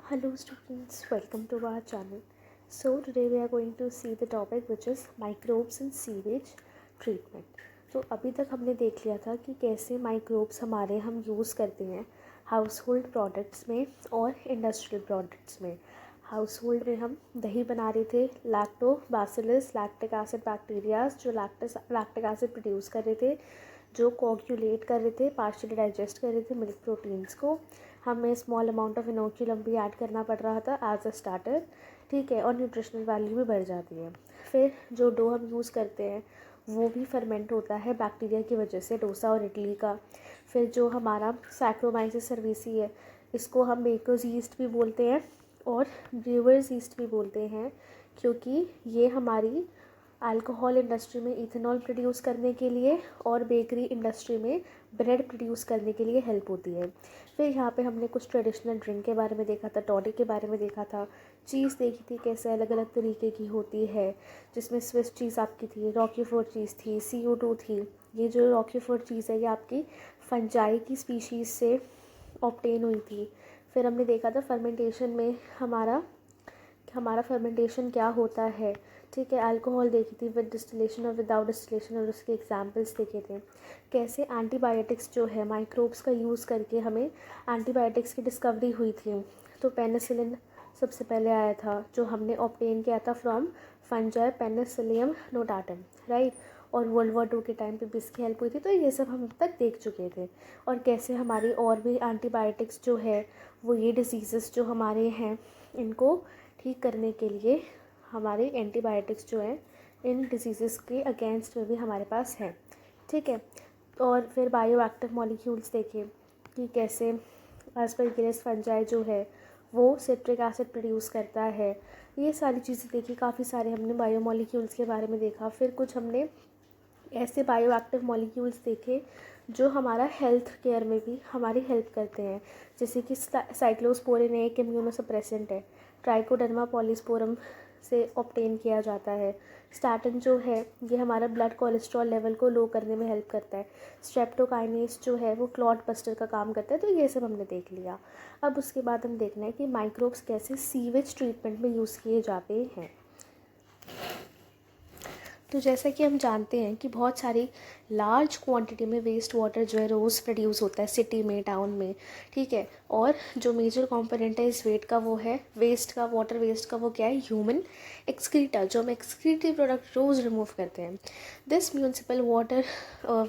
Hello students, welcome to our channel. So today we are going to see the topic which is microbes in sewage treatment. तो अभी तक हमने देख लिया था कि कैसे माइक्रोब्स हम यूज़ करते हैं हाउस होल्ड प्रोडक्ट्स में और इंडस्ट्रियल प्रोडक्ट्स में। हाउस होल्ड में हम दही बना रहे थे, लैक्टोबासिलस लैक्टिक एसिड बैक्टीरियाज जो लैक्टिक एसिड प्रोड्यूस कर रहे थे, जो कोagulate कर रहे थे, पार्शियली डाइजेस्ट कर रहे थे मिल्क प्रोटीन्स को। हमें स्मॉल अमाउंट ऑफ इनोक्यूलम भी ऐड करना पड़ रहा था एज अ स्टार्टर, ठीक है, और न्यूट्रिशनल वैल्यू भी बढ़ जाती है। फिर जो डो हम यूज़ करते हैं वो भी फर्मेंट होता है बैक्टीरिया की वजह से, डोसा और इडली का। फिर जो हमारा सैक्रोमाइसिस सर्विसी है, इसको हम बेकर्स ईस्ट भी बोलते हैं और ब्रूअर्स ईस्ट भी बोलते हैं, क्योंकि ये हमारी अल्कोहल इंडस्ट्री में इथेनॉल प्रोड्यूस करने के लिए और बेकरी इंडस्ट्री में ब्रेड प्रोड्यूस करने के लिए हेल्प होती है। फिर यहाँ पे हमने कुछ ट्रेडिशनल ड्रिंक के बारे में देखा था, टॉनिक के बारे में देखा था, चीज़ देखी थी कैसे अलग अलग तरीके की होती है, जिसमें स्विस चीज़ आपकी थी, रॉकीफोर्ड चीज़ थी, CO2 थी। ये जो रॉकीफोर्ड चीज़ है ये आपकी फंजाई की स्पीशीज़ से ऑब्टेन हुई थी। फिर हमने देखा था फर्मेंटेशन में हमारा फर्मेंटेशन क्या होता है, ठीक है। अल्कोहल देखी थी विद डिस्टिलेशन और विदाउट डिस्टिलेशन, और उसके एग्जांपल्स देखे थे। कैसे एंटीबायोटिक्स जो है माइक्रोब्स का यूज़ करके हमें एंटीबायोटिक्स की डिस्कवरी हुई थी। तो पेनिसिलिन सबसे पहले आया था, जो हमने ऑब्टेन किया था from fungi Penicillium notatum, right. और वर्ल्ड वॉर 2 के टाइम पे भी इसकी हेल्प हुई थी। तो ये सब हम अब तक देख चुके थे। और कैसे हमारी और भी एंटीबायोटिक्स जो है वो ये डिजीज़ेस जो हमारे हैं इनको ठीक करने के लिए हमारे एंटीबायोटिक्स जो हैं इन डिजीज़ेस के अगेंस्ट में भी हमारे पास है, ठीक है। और फिर बायो एक्टिव मॉलिक्यूल्स देखे कि कैसे एस्परगिलस फंजाई जो है वो सिट्रिक एसिड प्रोड्यूस करता है। ये सारी चीज़ें देखी, काफ़ी सारे हमने बायो मॉलिक्यूल्स के बारे में देखा। फिर कुछ हमने ऐसे बायो एक्टिव मॉलिक्यूल्स देखे जो हमारा हेल्थ केयर में भी हमारी हेल्प करते हैं, जैसे कि साइक्लोस्पोरिन एक इम्यूनोसप्रेसेंट है, ट्राइकोडर्मा पॉलीस्पोरम से ऑब्टेन किया जाता है। स्टैटिन जो है ये हमारा ब्लड कोलेस्ट्रॉल लेवल को लो करने में हेल्प करता है। स्ट्रेप्टोकाइनेस जो है वो क्लॉट बस्टर का काम करता है। तो ये सब हमने देख लिया। अब उसके बाद हम देखना है कि माइक्रोब्स कैसे सीवेज ट्रीटमेंट में यूज़ किए जाते हैं। तो जैसा कि हम जानते हैं कि बहुत सारी लार्ज क्वांटिटी में वेस्ट वाटर जो है रोज़ प्रोड्यूस होता है सिटी में, टाउन में, ठीक है। और जो मेजर कंपोनेंट है इस वेट का वो है वेस्ट का, वाटर वेस्ट का वो क्या है, ह्यूमन एक्सक्रीटा, जो हम एक्सक्रीटिव प्रोडक्ट रोज़ रिमूव करते हैं। This municipal water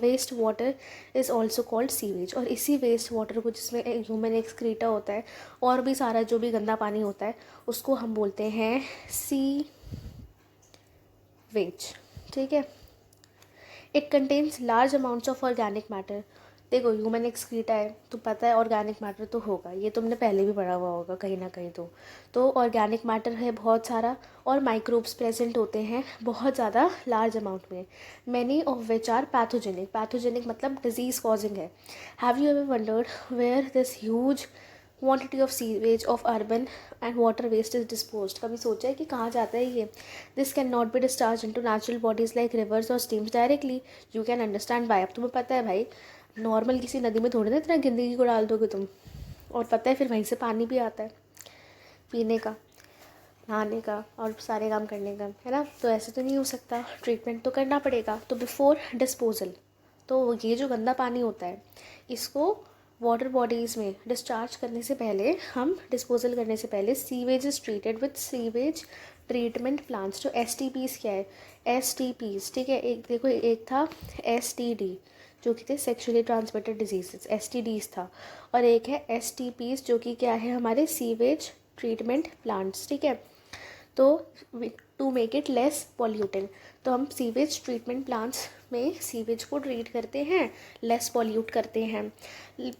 waste water is also called sewage. और इसी वेस्ट वाटर को, जिसमें ह्यूमन एक्सक्रीटा होता है और भी सारा जो भी गंदा पानी होता है, उसको हम बोलते हैं सी वेज, ठीक है। It contains large amounts of organic matter. देखो ह्यूमन एक्सक्रीटा है तो पता है ऑर्गेनिक मैटर तो होगा, ये तुमने पहले भी पढ़ा हुआ होगा कहीं ना कहीं। तो ऑर्गेनिक मैटर है बहुत सारा, और माइक्रोब्स प्रेजेंट होते हैं बहुत ज़्यादा लार्ज अमाउंट में। Many of which are pathogenic. Pathogenic मतलब डिजीज़ कॉजिंग है। Have you ever wondered where this huge quantity of sewage of urban and water waste is disposed? कभी सोचा है कि कहाँ जाता है ये? This can not be discharge into natural bodies like rivers और streams directly. You can understand why. अब तुम्हें पता है भाई, नॉर्मल किसी नदी में थोड़ी ना इतना गंदगी को डाल दोगे तुम। और पता है फिर वहीं से पानी भी आता है पीने का, नहाने का और सारे काम करने का, है ना। तो ऐसे तो नहीं हो सकता, ट्रीटमेंट तो करना पड़ेगा। तो बिफोर डिस्पोजल, तो ये जो गंदा पानी होता है इसको वाटर बॉडीज़ में डिस्चार्ज करने से पहले, हम डिस्पोजल करने से पहले, sewage is treated with sewage treatment plants. जो STPs क्या है, STPs, ठीक है। एक देखो, एक था STD जो कि थे सेक्सुअली ट्रांसमिटेड डिजीजेस, STDs था। और एक है STPs जो कि क्या है, हमारे सीवेज ट्रीटमेंट प्लांट्स, ठीक है। तो to make it less polluting, तो हम सीवेज ट्रीटमेंट प्लांट्स में सीवेज को ट्रीट करते हैं, लेस पॉल्यूट करते हैं।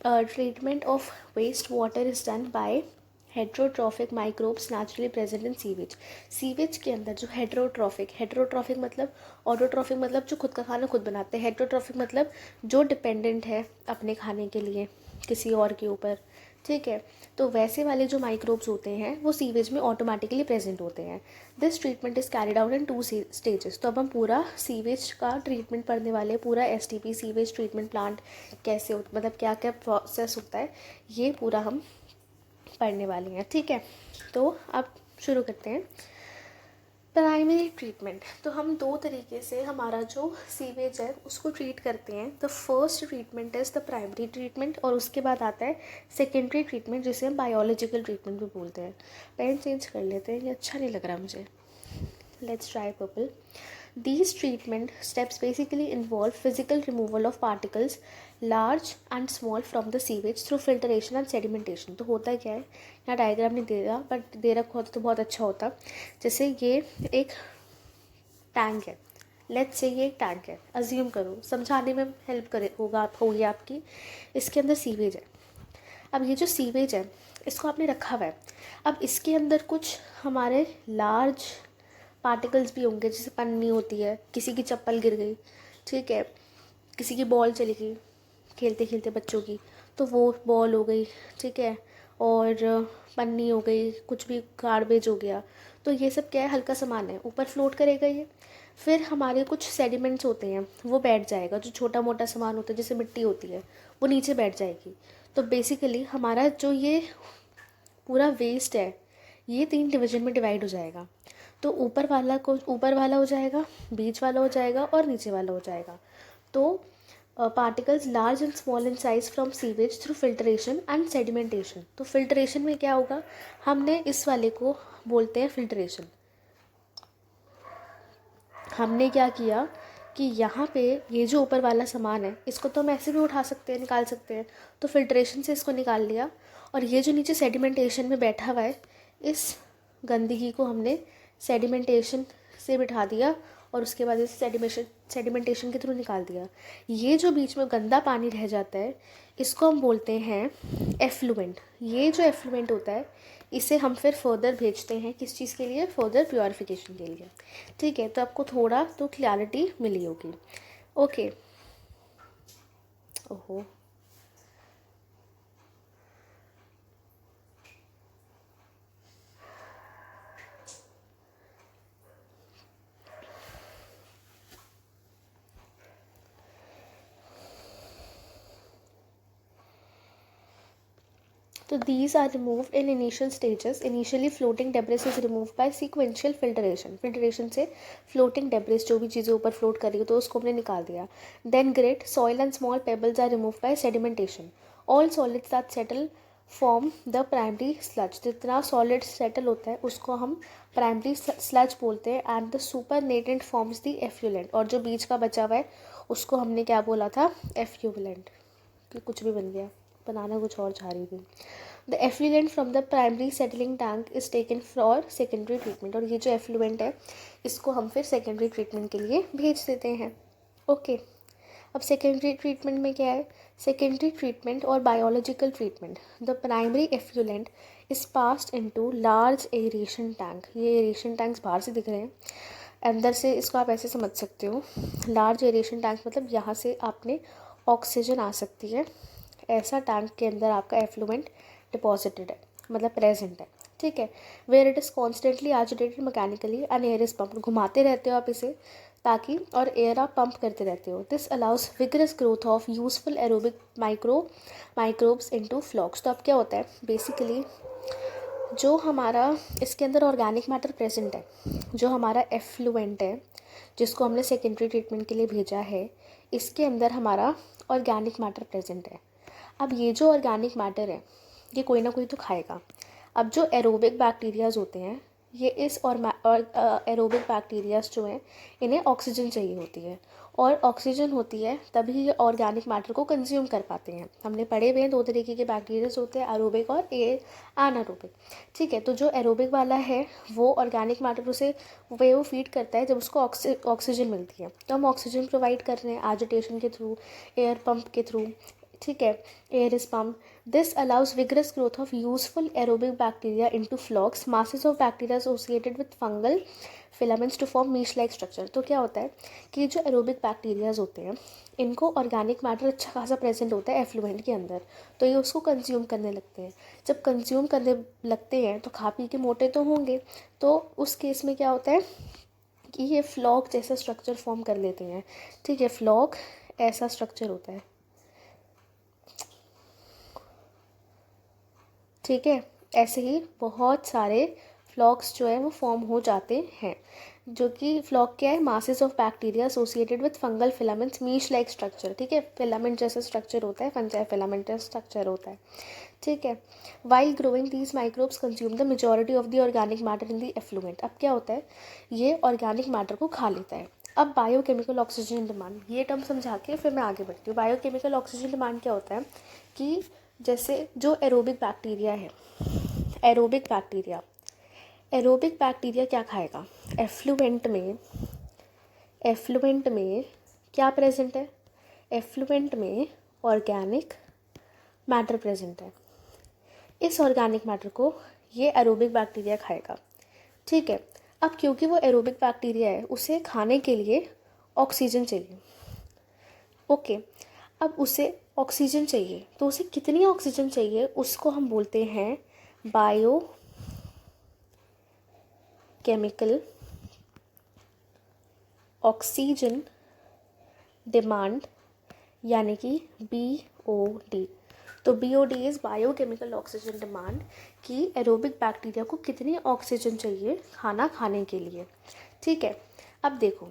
Treatment of waste water is done by heterotrophic microbes naturally present in sewage. Sewage के अंदर जो हेट्रोट्रॉफिक मतलब, ऑटोट्रॉफिक मतलब जो खुद का खाना खुद बनाते हैं, हेट्रोट्रॉफिक मतलब जो डिपेंडेंट है अपने खाने के लिए किसी और के ऊपर, ठीक है। तो वैसे वाले जो माइक्रोब्स होते हैं वो सीवेज में ऑटोमेटिकली प्रेजेंट होते हैं। This treatment is carried out in 2 stages. तो अब हम पूरा सीवेज का ट्रीटमेंट पढ़ने वाले, पूरा STP सीवेज ट्रीटमेंट प्लांट कैसे मतलब क्या क्या प्रोसेस होता है, ये पूरा हम पढ़ने वाली हैं, ठीक है। तो अब शुरू करते हैं। प्राइमरी ट्रीटमेंट, तो हम दो तरीके से हमारा जो सीवेज है उसको ट्रीट करते हैं। The first treatment is the primary treatment, और उसके बाद आता है सेकेंडरी ट्रीटमेंट, जिसे हम बायोलॉजिकल ट्रीटमेंट भी बोलते हैं। पेन चेंज कर लेते हैं, ये अच्छा नहीं लग रहा मुझे। Let's try purple. These treatment steps basically involve physical removal of particles large and small from the sewage through filtration and sedimentation। तो होता क्या है, यहाँ डायग्राम नहीं दे रहा, बट दे रखा होता तो बहुत अच्छा होता। जैसे ये एक टैंक है, लेट्स से ये एक टैंक है, अज्यूम करो, समझाने में हेल्प करे होगी आपकी। इसके अंदर सीवेज है। अब ये जो सीवेज है इसको आपने रखा हुआ है। अब इसके अंदर कुछ हमारे लार्ज पार्टिकल्स भी होंगे, जैसे पन्नी होती है, किसी की चप्पल गिर गई, ठीक है, किसी की बॉल चली गई खेलते खेलते बच्चों की, तो वो बॉल हो गई, ठीक है, और पन्नी हो गई, कुछ भी गार्बेज हो गया। तो ये सब क्या है, हल्का सामान है, ऊपर फ्लोट करेगा ये। फिर हमारे कुछ सेडिमेंट्स होते हैं, वो बैठ जाएगा। जो छोटा मोटा सामान होता है जैसे मिट्टी होती है, वो नीचे बैठ जाएगी। तो बेसिकली हमारा जो ये पूरा वेस्ट है ये 3 डिवीजन में डिवाइड हो जाएगा। तो ऊपर वाला हो जाएगा, बीच वाला हो जाएगा और नीचे वाला हो जाएगा। तो particles large and small in size from sewage through filtration and sedimentation. तो फिल्ट्रेशन में क्या होगा, हमने इस वाले को बोलते हैं फिल्ट्रेशन। हमने क्या किया कि यहाँ पे ये जो ऊपर वाला सामान है इसको तो हम ऐसे भी उठा सकते हैं, निकाल सकते हैं, तो फिल्ट्रेशन से इसको निकाल लिया। और ये जो नीचे सेडिमेंटेशन में बैठा हुआ है, इस गंदगी को हमने सेडिमेंटेशन से बिठा दिया और उसके बाद इसे सेडिमेंटेशन के थ्रू निकाल दिया। ये जो बीच में गंदा पानी रह जाता है इसको हम बोलते हैं एफ्लुएंट। ये जो एफ्लुएंट होता है इसे हम फिर फर्दर भेजते हैं, किस चीज़ के लिए, फर्दर प्योरीफिकेशन के लिए, ठीक है। तो आपको थोड़ा तो क्लैरिटी मिली होगी। ओके, ओहो, तो these are removed in initial stages. Initially floating debris is removed by sequential filtration. Filtration से floating debris जो भी चीज़ें ऊपर float कर रही हो तो उसको हमने निकाल दिया। Then grit, soil and small pebbles are removed by sedimentation. All solids that settle form the primary sludge. जितना solid settle होता है उसको हम primary sludge बोलते हैं, and the supernatant forms the effluent। और जो बीच का बचा हुआ है उसको हमने क्या बोला था, effluent। कि कुछ भी बन गया, बनाना कुछ और चाह रही थी। The effluent from the primary settling tank is taken for secondary treatment. और ये जो एफ्लुएंट है इसको हम फिर सेकेंडरी ट्रीटमेंट के लिए भेज देते हैं। ओके, अब सेकेंडरी ट्रीटमेंट में क्या है, सेकेंडरी ट्रीटमेंट और biological treatment. The primary effluent is passed into large aeration tank. ये एरेशन टैंक्स बाहर से दिख रहे हैं, अंदर से इसको आप ऐसे समझ सकते हो। लार्ज एरेशन टैंक मतलब यहाँ से आपने ऑक्सीजन आ सकती है, ऐसा टैंक के अंदर आपका एफ्लुएंट डिपॉजिटेड है, मतलब प्रेजेंट है, ठीक है। Where it is constantly agitated mechanically and air is pump. घुमाते रहते हो आप इसे ताकि, और एयर आप पंप करते रहते हो। This allows vigorous growth of useful aerobic microbes into flocs. तो अब क्या होता है, बेसिकली जो हमारा इसके अंदर ऑर्गेनिक मैटर प्रेजेंट है, जो हमारा एफ्लुएंट है जिसको हमने सेकेंडरी ट्रीटमेंट के लिए भेजा है, इसके अंदर हमारा ऑर्गेनिक मैटर प्रेजेंट है। अब ये जो ऑर्गेनिक मैटर है ये कोई ना कोई तो खाएगा। अब जो एरोबिक बैक्टीरियाज़ होते हैं ये इस और एरोबिक बैक्टीरियाज़ जो हैं इन्हें ऑक्सीजन चाहिए होती है, और ऑक्सीजन होती है तभी ये ऑर्गेनिक मैटर को कंज्यूम कर पाते हैं। हमने पढ़े हुए हैं 2 तरीके के बैक्टीरियाज होते हैं, एरोबिक और एनारोबिक, ठीक है। तो जो एरोबिक वाला है वो ऑर्गेनिक मैटर उसे वो फीड करता है जब उसको ऑक्सीजन मिलती है। तो हम ऑक्सीजन प्रोवाइड कर रहे हैं एजिटेशन के थ्रू, एयर पंप के थ्रू, ठीक है, air is pump. This allows vigorous growth of useful aerobic bacteria into flocs, masses of bacteria associated with fungal filaments to form mesh like structure. तो क्या होता है कि जो एरोबिक बैक्टीरियाज होते हैं इनको ऑर्गेनिक मैटर अच्छा खासा प्रेजेंट होता है एफ्लुएंट के अंदर, तो ये उसको कंज्यूम करने लगते हैं। जब कंज्यूम करने लगते हैं तो खा पी के मोटे तो होंगे, तो उस केस में क्या होता है कि ये फ्लॉक जैसा स्ट्रक्चर फॉर्म कर लेते हैं, ठीक है। फ्लॉक ऐसा स्ट्रक्चर होता है, ठीक है, ऐसे ही बहुत सारे फ्लॉक्स जो है वो फॉर्म हो जाते हैं, जो कि फ्लॉक क्या है, masses of bacteria associated with fungal filaments, mesh like structure, ठीक है, फिलामेंट जैसा स्ट्रक्चर होता है, फंजाई फिलामेंट जैसा स्ट्रक्चर होता है, ठीक है। While growing these microbes consume the majority of the organic matter in the effluent. अब क्या होता है, ये ऑर्गेनिक मैटर को खा लेता है। अब बायोकेमिकल ऑक्सीजन डिमांड, ये टर्म समझा के फिर मैं आगे बढ़ती हूँ। बायोकेमिकल ऑक्सीजन डिमांड क्या होता है कि जैसे जो एरोबिक बैक्टीरिया है, एरोबिक बैक्टीरिया क्या खाएगा, एफ्लुएंट में क्या प्रेजेंट है, एफ्लुएंट में ऑर्गेनिक मैटर प्रेजेंट है। इस ऑर्गेनिक मैटर को ये एरोबिक बैक्टीरिया खाएगा, ठीक है। अब क्योंकि वो एरोबिक बैक्टीरिया है, उसे खाने के लिए ऑक्सीजन चाहिए, ओके। अब उसे ऑक्सीजन चाहिए, तो उसे कितनी ऑक्सीजन चाहिए उसको हम बोलते हैं बायो केमिकल ऑक्सीजन डिमांड, यानी कि BOD। तो BOD is biochemical oxygen demand, कि एरोबिक बैक्टीरिया को कितनी ऑक्सीजन चाहिए खाना खाने के लिए, ठीक है। अब देखो,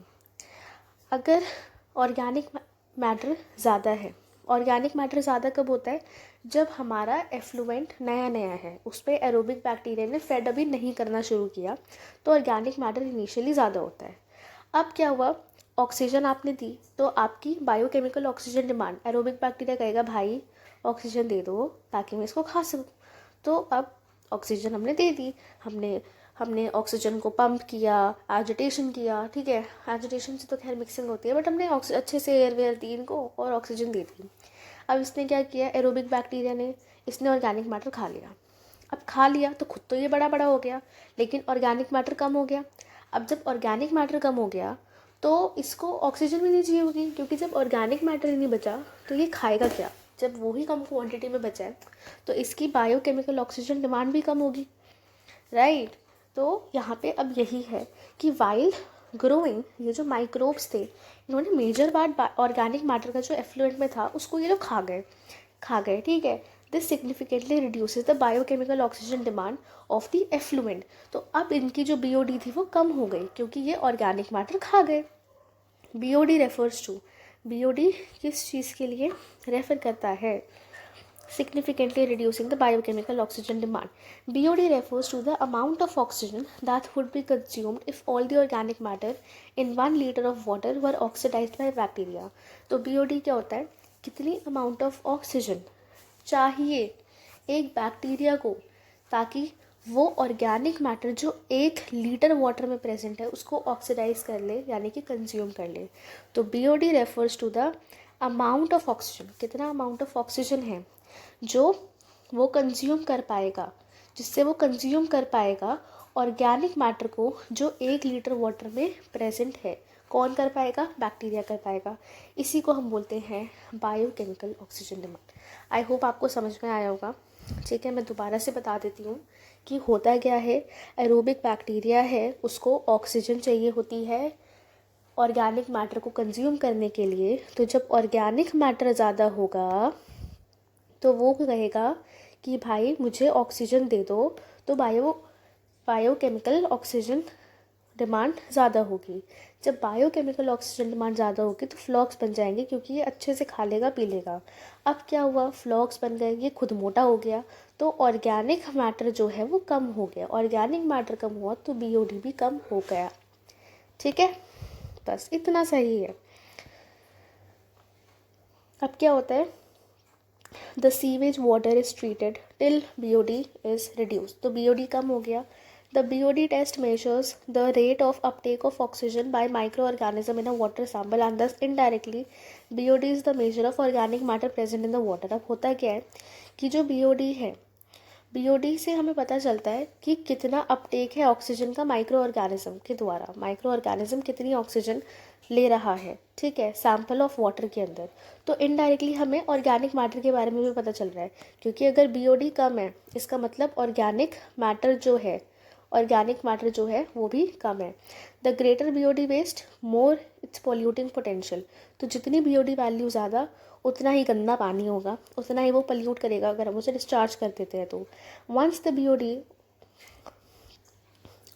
अगर ऑर्गेनिक मैटर ज़्यादा है, ऑर्गेनिक मैटर ज़्यादा कब होता है, जब हमारा एफ्लुएंट नया नया है, उस पर एरोबिक बैक्टीरिया ने फेड अभी नहीं करना शुरू किया, तो ऑर्गेनिक मैटर इनिशियली ज़्यादा होता है। अब क्या हुआ, ऑक्सीजन आपने दी, तो आपकी biochemical oxygen demand, aerobic bacteria कहेगा भाई ऑक्सीजन दे दो ताकि मैं इसको खा सकूँ। तो अब ऑक्सीजन हमने दे दी, हमने ऑक्सीजन को पंप किया, एजिटेशन किया, ठीक है, एजिटेशन से तो खैर मिक्सिंग होती है, बट हमने अच्छे से एयर वेयर दी इनको और ऑक्सीजन दे दी। अब इसने क्या किया, एरोबिक बैक्टीरिया ने, इसने ऑर्गेनिक मैटर खा लिया। अब खा लिया तो खुद तो ये बड़ा बड़ा हो गया, लेकिन ऑर्गेनिक मैटर कम हो गया। अब जब ऑर्गेनिक मैटर कम हो गया तो इसको ऑक्सीजन भी नहीं चाहिए होगी, क्योंकि जब ऑर्गेनिक मैटर ही नहीं बचा तो ये खाएगा क्या, जब वो ही कम क्वांटिटी में बचा है तो इसकी बायोकेमिकल ऑक्सीजन डिमांड भी कम होगी, राइट। तो यहाँ पे अब यही है कि वाइल ग्रोइंग, ये जो माइक्रोब्स थे इन्होंने मेजर पार्ट ऑर्गेनिक मैटर का जो एफ्लुएंट में था उसको ये लोग खा गए, ठीक है। This significantly reduces the biochemical oxygen demand of the effluent. तो अब इनकी जो BOD थी वो कम हो गई क्योंकि ये ऑर्गेनिक मैटर खा गए। BOD रेफर्स टू, BOD किस चीज़ के लिए रेफर करता है, significantly reducing the biochemical oxygen demand. BOD refers to the amount of oxygen that would be consumed if all the organic matter in 1 liter of water were oxidized by bacteria. तो BOD क्या होता है, कितनी amount of oxygen चाहिए एक bacteria को ताकि वो ऑर्गेनिक मैटर जो 1 लीटर वाटर में प्रेजेंट है उसको ऑक्सीडाइज कर ले, यानी कि कंज्यूम कर ले। तो BOD refers to the amount of oxygen, कितना अमाउंट ऑफ ऑक्सीजन है जो वो कंज्यूम कर पाएगा, जिससे वो कंज्यूम कर पाएगा ऑर्गेनिक मैटर को जो 1 लीटर वाटर में प्रेजेंट है। कौन कर पाएगा, बैक्टीरिया कर पाएगा। इसी को हम बोलते हैं biochemical oxygen demand. I hope आपको समझ में आया होगा, ठीक है। मैं दोबारा से बता देती हूँ कि होता क्या है, एरोबिक बैक्टीरिया है उसको ऑक्सीजन चाहिए होती है ऑर्गेनिक मैटर को कंज्यूम करने के लिए। तो जब ऑर्गेनिक मैटर ज़्यादा होगा तो वो कहेगा कि भाई मुझे ऑक्सीजन दे दो, तो बायोकेमिकल ऑक्सीजन डिमांड ज़्यादा होगी। जब बायोकेमिकल ऑक्सीजन डिमांड ज़्यादा होगी तो फ्लॉक्स बन जाएंगे, क्योंकि ये अच्छे से खा लेगा पी लेगा। अब क्या हुआ, फ्लॉक्स बन गए, ये खुद मोटा हो गया, तो ऑर्गेनिक मैटर जो है वो कम हो गया। ऑर्गेनिक मैटर कम हुआ तो BOD भी कम हो गया, ठीक है। बस इतना सही है। अब क्या होता है, the sewage water is treated till BOD is reduce, तो BOD कम हो गया। The BOD test measures the rate of uptake of oxygen by microorganism in a water sample and thus indirectly BOD is the measure of organic matter present in the water। अब होता क्या है कि जो BOD है, BOD से हमें पता चलता है कि कितना अपटेक है ऑक्सीजन का माइक्रो ऑर्गेनिज्म के द्वारा, माइक्रो ऑर्गेनिज्म कितनी ऑक्सीजन ले रहा है, ठीक है, सैंपल ऑफ वाटर के अंदर। तो इनडायरेक्टली हमें ऑर्गेनिक मैटर के बारे में भी पता चल रहा है, क्योंकि अगर BOD कम है इसका मतलब ऑर्गेनिक मैटर जो है ऑर्गेनिक मैटर जो है वो भी कम है। The greater BOD waste more its polluting potential. तो जितनी बीओडी वैल्यू ज़्यादा उतना ही गंदा पानी होगा, उतना ही वो पल्यूट करेगा अगर हम उसे डिस्चार्ज कर देते हैं तो। Once the BOD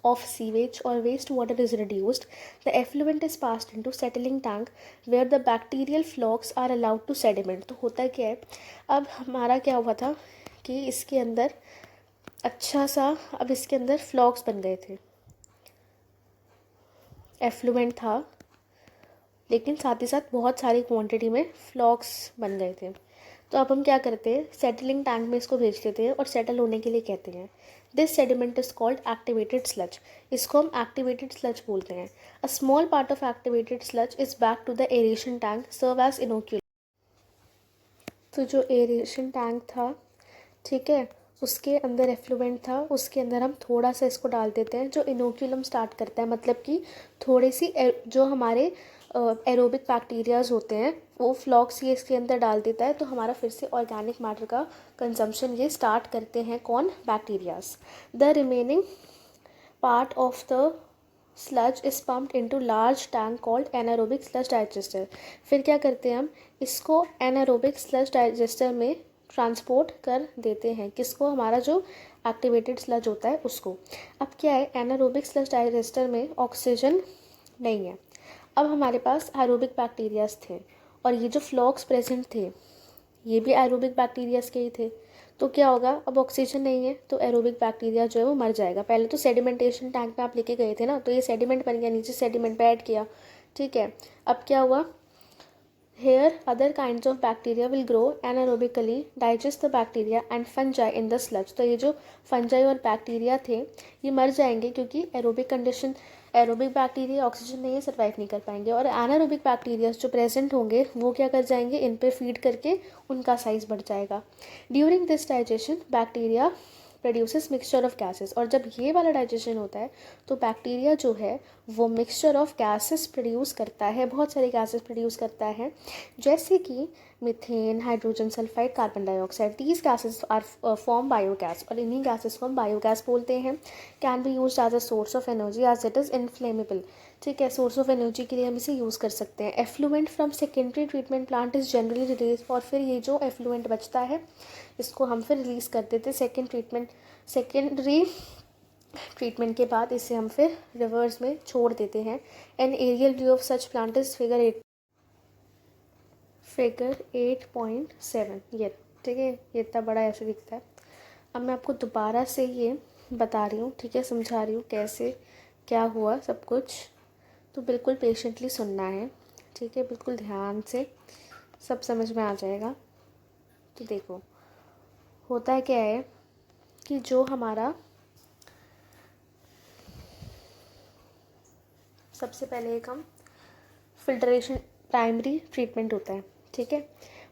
of sewage or wastewater is reduced, the effluent is passed into settling tank where the bacterial flocs are allowed to sediment। तो होता क्या है, अब हमारा क्या हुआ था कि इसके अंदर अच्छा सा, अब इसके अंदर फ्लॉक्स बन गए थे, एफ्लुएंट था लेकिन साथ ही साथ बहुत सारी क्वांटिटी में फ्लॉक्स बन गए थे। तो अब हम क्या करते हैं, सेटलिंग टैंक में इसको भेज देते हैं और सेटल होने के लिए कहते हैं। This sediment is called activated sludge. इसको हम एक्टिवेटेड स्लज बोलते हैं। A small part of activated sludge is back to the aeration tank serve as inoculum. तो जो एरेशन टैंक था, ठीक है, उसके अंदर एफ्लुएंट था, उसके अंदर हम थोड़ा सा इसको डाल देते हैं जो इनोक्यूलम स्टार्ट करता है, मतलब कि थोड़ी सी जो हमारे एरोबिक बैक्टीरियाज होते हैं वो फ्लॉक्स ये इसके अंदर डाल देता है, तो हमारा फिर से ऑर्गेनिक मैटर का कंजम्पशन ये स्टार्ट करते हैं कौन, bacterias. The remaining part of the sludge is pumped into large tank called anaerobic sludge digester. फिर क्या करते हैं हम, इसको एनारोबिक स्लज डाइजेस्टर में ट्रांसपोर्ट कर देते हैं, किसको, हमारा जो एक्टिवेटेड स्लज होता है उसको। अब क्या है, एनारोबिक स्लज डाइजेस्टर में ऑक्सीजन नहीं है, अब हमारे पास एरोबिक बैक्टीरियाज थे और ये जो फ्लॉक्स प्रेजेंट थे ये भी एरोबिक बैक्टीरियाज के ही थे। तो क्या होगा, अब ऑक्सीजन नहीं है तो एरोबिक बैक्टीरिया जो है वो मर जाएगा। पहले तो सेडिमेंटेशन टैंक में आप लेके गए थे ना, तो ये सेडिमेंट बन गया, नीचे सेडिमेंट पे ऐड किया, ठीक है। अब क्या हुआ, here other kinds of bacteria will grow anaerobically, digest the bacteria and fungi in the sludge। तो ये जो फंजाई और बैक्टीरिया थे ये मर जाएंगे क्योंकि aerobic condition, aerobic bacteria oxygen नहीं है, सर्वाइव नहीं कर पाएंगे, और एनारोबिक बैक्टीरिया जो प्रेजेंट होंगे वो क्या कर जाएंगे, इन पे फीड करके उनका साइज बढ़ जाएगा। During this digestion bacteria produces mixture of gases. और जब ये वाला डाइजेशन होता है तो बैक्टीरिया जो है वो मिक्सचर ऑफ गैसेस प्रोड्यूस करता है, बहुत सारे गैसेस प्रोड्यूस करता है, जैसे कि methane, hydrogen sulphide, carbon dioxide. These gases are form biogas, और इन्हीं गैसेस को हम बायोगैस बोलते हैं। Can be use as a source of energy as it is inflammable. ठीक है, सोर्स ऑफ एनर्जी के लिए हम इसे यूज़ कर सकते हैं। Effluent from secondary treatment plant is generally release, और फिर ये जो एफ्लुएंट बचता है इसको हम फिर रिलीज़ कर देते हैं सेकेंडरी ट्रीटमेंट के बाद इसे हम फिर रिवर्स में छोड़ देते हैं। An aerial view of such plant is figure 8.7। ये ठीक है, ये इतना बड़ा ऐसे दिखता है। अब मैं आपको दोबारा से ये बता रही हूँ, ठीक है, समझा रही हूँ कैसे क्या हुआ सब कुछ, तो बिल्कुल पेशेंटली सुनना है, ठीक है, बिल्कुल ध्यान से, सब समझ में आ जाएगा। तो देखो होता है क्या है कि जो हमारा सबसे पहले एक हम फिल्ट्रेशन प्राइमरी ट्रीटमेंट होता है, ठीक है,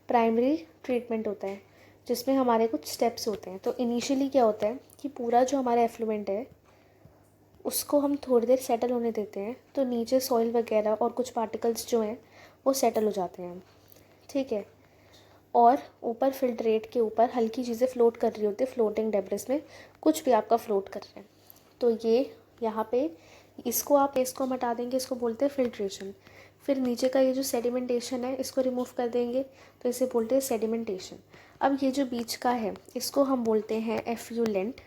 प्राइमरी ट्रीटमेंट होता है जिसमें हमारे कुछ स्टेप्स होते हैं। तो इनिशियली क्या होता है कि पूरा जो हमारा एफ्लुएंट है उसको हम थोड़ी देर सेटल होने देते हैं, तो नीचे सॉइल वगैरह और कुछ पार्टिकल्स जो हैं वो सेटल हो जाते हैं, ठीक है, और ऊपर फिल्ट्रेट के ऊपर हल्की चीज़ें फ्लोट कर रही होती है, फ्लोटिंग डेब्रिस में कुछ भी आपका फ्लोट कर रहे हैं। तो ये यहाँ पे इसको हम हटा देंगे, इसको बोलते हैं फिल्ट्रेशन। फिर नीचे का ये जो सेडिमेंटेशन है इसको रिमूव कर देंगे, तो इसे बोलते हैं सेडिमेंटेशन। अब ये जो बीच का है इसको हम बोलते हैं एफ्यूलेंट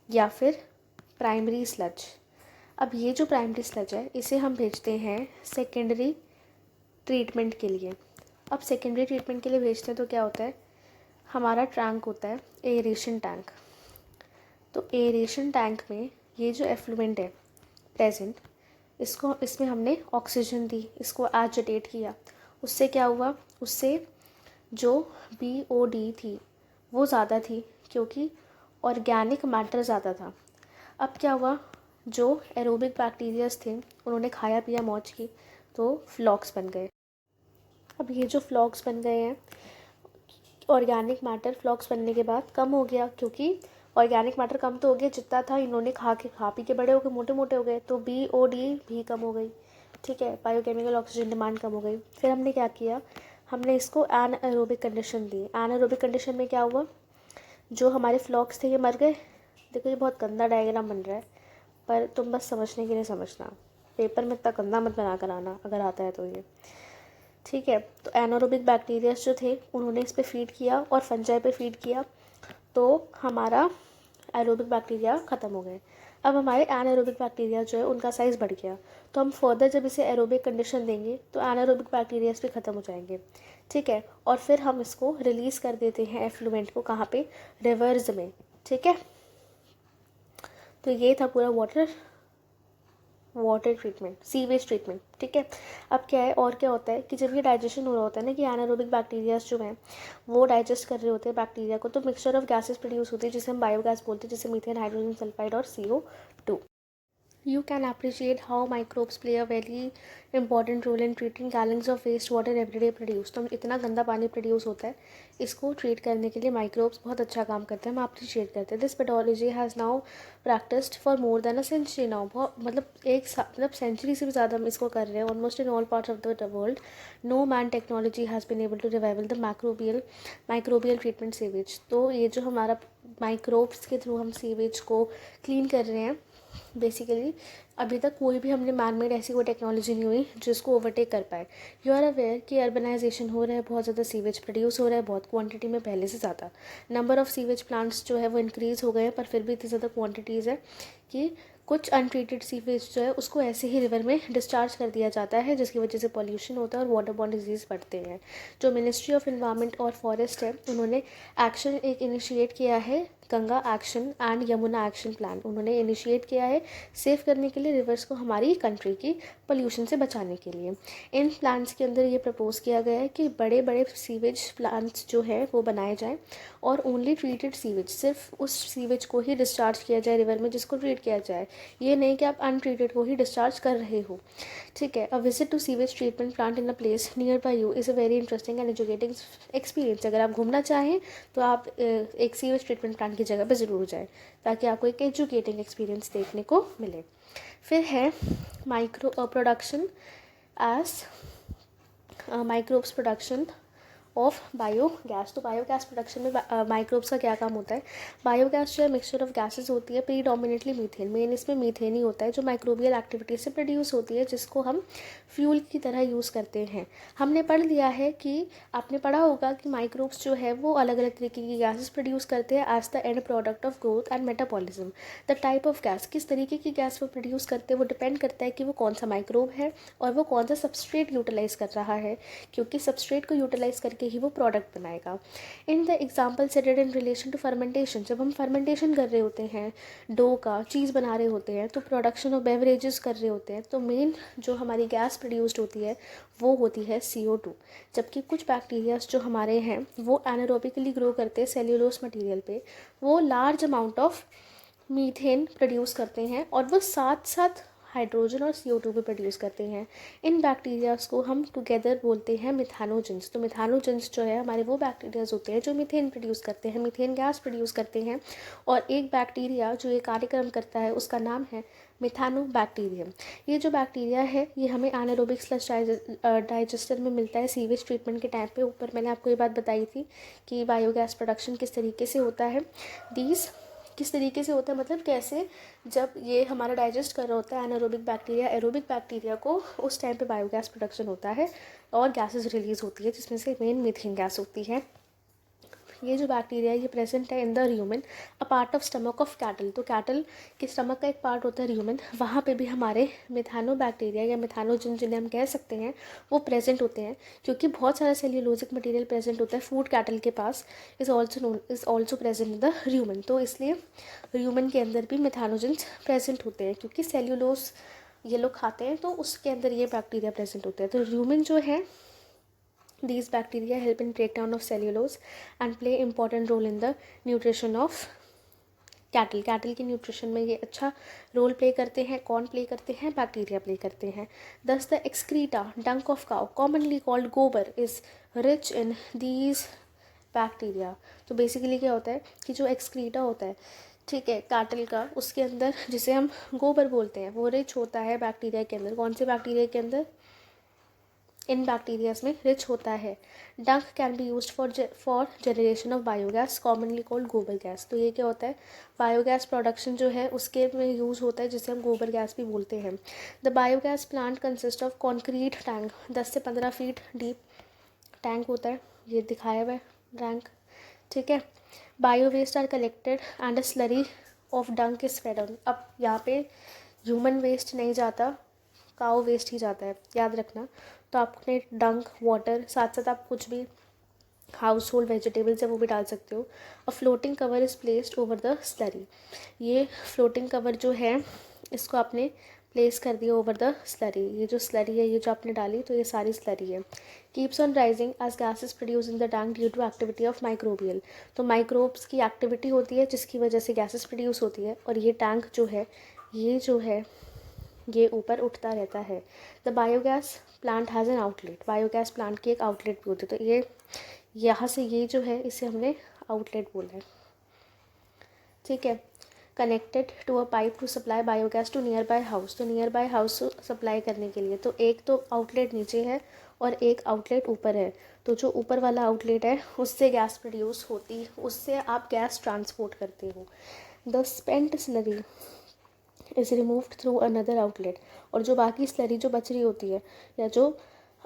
या फिर प्राइमरी स्लज। अब ये जो प्राइमरी स्लज है इसे हम भेजते हैं सेकेंडरी ट्रीटमेंट के लिए। अब सेकेंडरी ट्रीटमेंट के लिए भेजते हैं तो क्या होता है, हमारा टैंक होता है एरेशन टैंक। तो एरेशन टैंक में ये जो एफ्लुएंट है प्रेजेंट, इसमें हमने ऑक्सीजन दी, इसको एजिटेट किया, उससे क्या हुआ, उससे जो BOD थी वो ज़्यादा थी क्योंकि ऑर्गेनिक मैटर ज़्यादा था। अब क्या हुआ, जो एरोबिक बैक्टीरियाज थे उन्होंने खाया पिया मौज की, तो फ्लॉक्स बन गए। अब ये जो फ्लॉक्स बन गए हैं, ऑर्गेनिक मैटर फ्लॉक्स बनने के बाद कम हो गया, क्योंकि ऑर्गेनिक मैटर कम तो हो गया, जितना था इन्होंने खा पी के बड़े हो गए, मोटे मोटे हो गए, तो BOD भी कम हो गई, ठीक है, बायोकेमिकल ऑक्सीजन डिमांड कम हो गई। फिर हमने क्या किया, हमने इसको एनाएरोबिक कंडीशन दी। एनाएरोबिक कंडीशन में क्या हुआ, जो हमारे फ्लॉक्स थे ये मर गए, देखो ये बहुत गंदा डायग्राम बन रहा है, पर तुम बस समझने के लिए समझना, पेपर में इतना गंदा मत बना कर आना अगर आता है तो ये, ठीक है। तो एनारोबिक बैक्टीरिया जो थे उन्होंने इस पर फीड किया और फंजाई पे फीड किया, तो हमारा एरोबिक बैक्टीरिया ख़त्म हो गए। अब हमारे एनारोबिक बैक्टीरिया जो है उनका साइज़ बढ़ गया, तो हम फर्दर जब इसे एरोबिक कंडीशन देंगे तो एनारोबिक बैक्टीरिया भी ख़त्म हो जाएंगे, ठीक है। और फिर हम इसको रिलीज़ कर देते हैं एफ्लुएंट को, कहाँ पे, रिवर्स में, ठीक है। तो ये था पूरा वाटर ट्रीटमेंट, सीवेज ट्रीटमेंट, ठीक है। अब क्या है, और क्या होता है कि जब ये डाइजेशन हो रहा होता है ना, कि एनारोबिक बैक्टीरियाज जो हैं वो डाइजेस्ट कर रहे होते हैं बैक्टीरिया को, तो मिक्सचर ऑफ गैसेस प्रोड्यूस होती है जिसे हम बायोगैस बोलते हैं, जैसे मीथेन, हाइड्रोजन सल्फाइड और CO2। You can appreciate how microbes play a very important role in treating gallons of waste water everyday produce। तो इतना गंदा पानी प्रोड्यूस होता है, इसको ट्रीट करने के लिए माइक्रोब्स बहुत अच्छा काम करते हैं, हम अप्रिशिएट करते हैं। This pathology has now practised for more than a century now, बहुत मतलब सेंचुरी से भी ज़्यादा हम इसको कर रहे हैं, almost in all parts of the world. No man technology has been able to revival the microbial treatment sewage. तो ये जो हमारा माइक्रोब्स के थ्रू हम सीवेज को क्लीन कर रहे हैं, बेसिकली अभी तक कोई भी हमने मैन मेड ऐसी कोई टेक्नोलॉजी नहीं हुई जिसको ओवरटेक कर पाए। यू आर अवेयर कि अर्बनाइजेशन हो रहा है, बहुत ज़्यादा सीवेज प्रोड्यूस हो रहा है, बहुत क्वांटिटी में, पहले से ज़्यादा। नंबर ऑफ़ सीवेज प्लांट्स जो है वो इंक्रीज़ हो गए हैं, पर फिर भी इतनी ज़्यादा क्वांटिटीज़ है कि कुछ अनट्रीटेड सीवेज जो है उसको ऐसे ही रिवर में डिस्चार्ज कर दिया जाता है, जिसकी वजह से पॉल्यूशन होता है और वाटर बॉर्न डिजीज़ बढ़ते हैं। जो मिनिस्ट्री ऑफ एनवायरनमेंट और फॉरेस्ट है, उन्होंने एक्शन एक इनिशिएट किया है, Ganga action and Yamuna action plan उन्होंने इनिशिएट किया है, सेव करने के लिए रिवर्स को, हमारी कंट्री की पोल्यूशन से बचाने के लिए। इन प्लान्स के अंदर ये प्रपोज किया गया है कि बड़े बड़े सीवेज प्लांट्स जो है वो बनाए जाएं, और ओनली ट्रीटेड सीवेज, सिर्फ उस सीवेज को ही डिस्चार्ज किया जाए रिवर में जिसको ट्रीट किया जाए, ये नहीं कि आप अनट्रीटेड को ही डिस्चार्ज कर रहे हो, ठीक है। A visit to sewage treatment plant in a place nearby you is a very interesting and educating experience. अगर आप घूमना चाहें तो आप एक सीवेज ट्रीटमेंट प्लांट की जगह पर ज़रूर जाएं, ताकि आपको एक एजुकेटिंग एक्सपीरियंस देखने को मिले। फिर है micro production as microbes production of biogas. तो बायोगैस प्रोडक्शन में माइक्रोब्स का क्या काम होता है। बायोगैस जो है मिक्सचर ऑफ गैसेस होती है, प्रीडोमिनेटली मीथेन, मेन इसमें मीथेन ही होता है, जो माइक्रोबियल एक्टिविटी से प्रोड्यूस होती है, जिसको हम फ्यूल की तरह यूज़ करते हैं। हमने पढ़ लिया है कि आपने पढ़ा होगा कि माइक्रोब्स जो है वो अलग अलग तरीके की गैसेस प्रोड्यूस करते हैं as the end product of growth and metabolism. The type of gas, किस तरीके की गैस वो प्रोड्यूस करते हैं, वो डिपेंड करता है कि वो कौन सा माइक्रोब है और वो कौन सा सबस्ट्रेट यूटिलाइज कर रहा है, क्योंकि सबस्ट्रेट को यूटिलाइज करके ही वो प्रोडक्ट बनाएगा। In the example cited in relation to fermentation, जब हम फर्मेंटेशन कर रहे होते हैं डो का, चीज़ बना रहे होते हैं, तो प्रोडक्शन ऑफ बेवरेजेस कर रहे होते हैं, तो मेन जो हमारी गैस प्रोड्यूस्ड होती है वो होती है CO2। जबकि कुछ बैक्टीरियाज जो हमारे हैं वो एनारोबिकली ग्रो करते हैं सेल्यूलोस मटेरियल पे, वो large amount of methane produce करते हैं, और वो साथ साथ हाइड्रोजन और CO2 भी प्रोड्यूस करते हैं। इन बैक्टीरियाज को हम टुगेदर बोलते हैं मिथानोजेंस। तो मिथानोजेंस जो है हमारे वो बैक्टीरियाज होते हैं जो मीथेन प्रोड्यूस करते हैं, मीथेन गैस प्रोड्यूस करते हैं, और एक बैक्टीरिया जो ये कार्यक्रम करता है उसका नाम है मिथानोबैक्टीरियम। ये जो बैक्टीरिया है ये हमें एनारोबिक स्लश डाइजेस्टर में मिलता है सीवेज ट्रीटमेंट के टाइम पे। ऊपर मैंने आपको ये बात बताई थी कि बायोगैस प्रोडक्शन किस तरीके से होता है, किस तरीके से होता है, मतलब कैसे जब ये हमारा डाइजेस्ट कर रहा होता है एनारोबिक बैक्टीरिया एरोबिक बैक्टीरिया को, उस टाइम पे बायोगैस प्रोडक्शन होता है और गैसेस रिलीज़ होती है, जिसमें से मेन मीथेन गैस होती है। ये जो बैक्टीरिया है ये प्रेजेंट है इन the rumen, a part of stomach of cattle. तो कैटल के स्टमक का एक पार्ट होता है र्यूमेन, वहाँ पे भी हमारे मिथानोबैक्टीरिया या मिथानोजन जिन्हें हम कह सकते हैं वो प्रेजेंट होते हैं, क्योंकि बहुत सारा सेल्यूलोजिक मटेरियल प्रेजेंट होता है फूड कैटल के पास, is also present in the rumen. तो इसलिए र्यूमेन के अंदर भी मिथानोजेंस प्रेजेंट होते हैं, क्योंकि सेल्यूलोज ये लोग खाते हैं तो उसके अंदर ये बैक्टीरिया प्रेजेंट होते हैं। तो र्यूमेन जो है, these bacteria help in breakdown of cellulose and play important role in the nutrition of cattle. Cattle की न्यूट्रिशन में ये अच्छा रोल प्ले करते हैं। कौन प्ले करते हैं? बैक्टीरिया प्ले करते हैं। दस द एक्सक्रीटा डंक ऑफ काउ कॉमनली कॉल्ड गोबर is rich in these bacteria. तो बेसिकली क्या होता है कि जो एक्सक्रीटा होता है, ठीक है, कैटल का, उसके अंदर जिसे हम गोबर बोलते हैं, वो रिच होता है बैक्टीरिया के अंदर। कौन से बैक्टीरिया के अंदर? इन बैक्टीरियाज में रिच होता है। डंक can be used for generation of biogas commonly called गोबर गैस। तो ये क्या होता है, बायोगैस प्रोडक्शन जो है उसके में यूज़ होता है, जिसे हम गोबर गैस भी बोलते हैं। The biogas plant consist of concrete tank, 10 से 15 फीट डीप टैंक होता है, ये दिखाया हुआ है टैंक, ठीक है। Bio waste are collected and a slurry of dung is fed on. अब यहाँ पे ह्यूमन वेस्ट नहीं जाता, काऊ वेस्ट ही जाता है, याद रखना। तो आपने डंक, वाटर, साथ साथ आप कुछ भी हाउस होल्ड वेजिटेबल्स है वो भी डाल सकते हो। अ floating cover is placed over the slurry. ये फ्लोटिंग कवर जो है इसको आपने प्लेस कर दिया ओवर द स्लरी। ये जो स्लरी है, ये जो आपने डाली, तो ये सारी स्लरी है। Keeps on rising as gas is produce in the tank due to activity of microbial. तो माइक्रोब्स की एक्टिविटी होती है जिसकी वजह से गैसेस प्रोड्यूस होती है, और ये टैंक जो है ये ऊपर उठता रहता है। The biogas plant has an outlet. Biogas plant की एक आउटलेट भी होती है। तो ये यहाँ से ये जो है इसे हमने आउटलेट बोला है, ठीक है। Connected to a pipe to supply biogas to nearby house. तो नियर बाय हाउस सप्लाई करने के लिए, तो एक तो आउटलेट नीचे है और एक आउटलेट ऊपर है। तो जो ऊपर वाला आउटलेट है उससे गैस प्रोड्यूस होती, उससे आप गैस ट्रांसपोर्ट करते हो। The spent slurry is removed through another outlet. और जो बाकी स्लरी जो बच रही होती है, या जो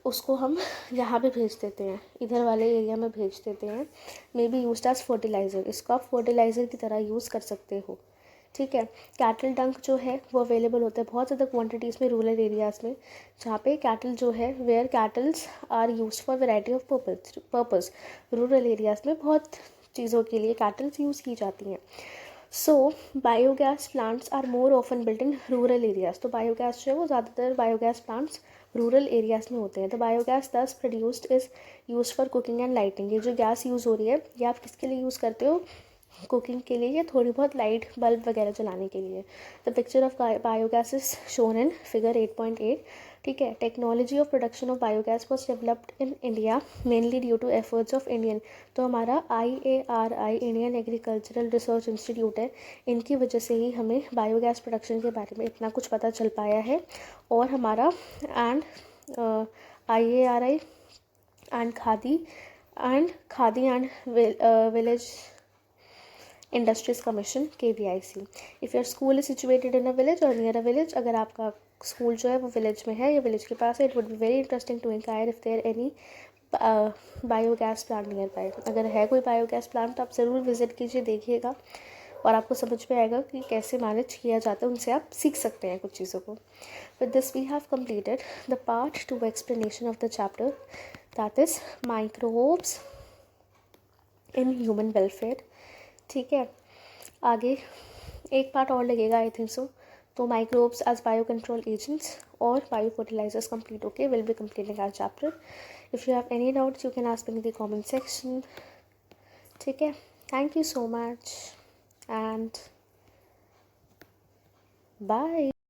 उसको हम यहाँ पे भेज देते हैं, इधर वाले एरिया में भेज देते हैं, may be used as fertiliser. इसको आप फर्टिलाइज़र की तरह यूज़ कर सकते हो, ठीक है। कैटल डंक जो है वो अवेलेबल होता है बहुत ज़्यादा क्वांटिटीज़ में रूरल एरियाज़ में, जहाँ पे कैटल जो है, where cattles are use for variety of purpose. Rural areas में बहुत चीज़ों के लिए कैटल्स यूज़ की जाती हैं। So biogas plants are more often built in rural areas. तो बायोगैस जो है वो ज़्यादातर बायोगैस प्लांट्स रूरल एरियाज में होते हैं। तो बायोगैस दस produced is use for cooking and lighting. ये जो गैस यूज़ हो रही है ये आप किसके लिए यूज़ करते हो, कुकिंग के लिए या थोड़ी बहुत लाइट बल्ब वगैरह जलाने के लिए। The picture of biogas is shown in figure 8.8, ठीक है। Technology of production of biogas was developed in India mainly due to efforts of Indian. तो हमारा IARI Indian agricultural research institute है, इनकी वजह से ही हमें बायोगैस प्रोडक्शन के बारे में इतना कुछ पता चल पाया है। और हमारा and IARI and khadi and village industries commission KVIC। If your school is situated in a village और नियर अ विलेज, अगर आपका स्कूल जो है वो विलेज में है या विलेज के पास है, it would be very interesting to enquire if there any biogas plant nearby. अगर है कोई बायोगैस प्लांट तो आप ज़रूर विजिट कीजिए, देखिएगा, और आपको समझ में आएगा कि कैसे मैनेज किया जाता है, उनसे आप सीख सकते हैं कुछ चीज़ों को। With this we have completed the part 2 explanation of the chapter, that is microbes in human welfare, ठीक है। आगे एक पार्ट और लगेगा आई थिंक सो। तो microbes as bio control agents और बायो फर्टिलाइजर्स कंप्लीट होके will be completing our chapter. If you have any doubts you can ask in the comment section, ठीक है। Thank you so much and bye.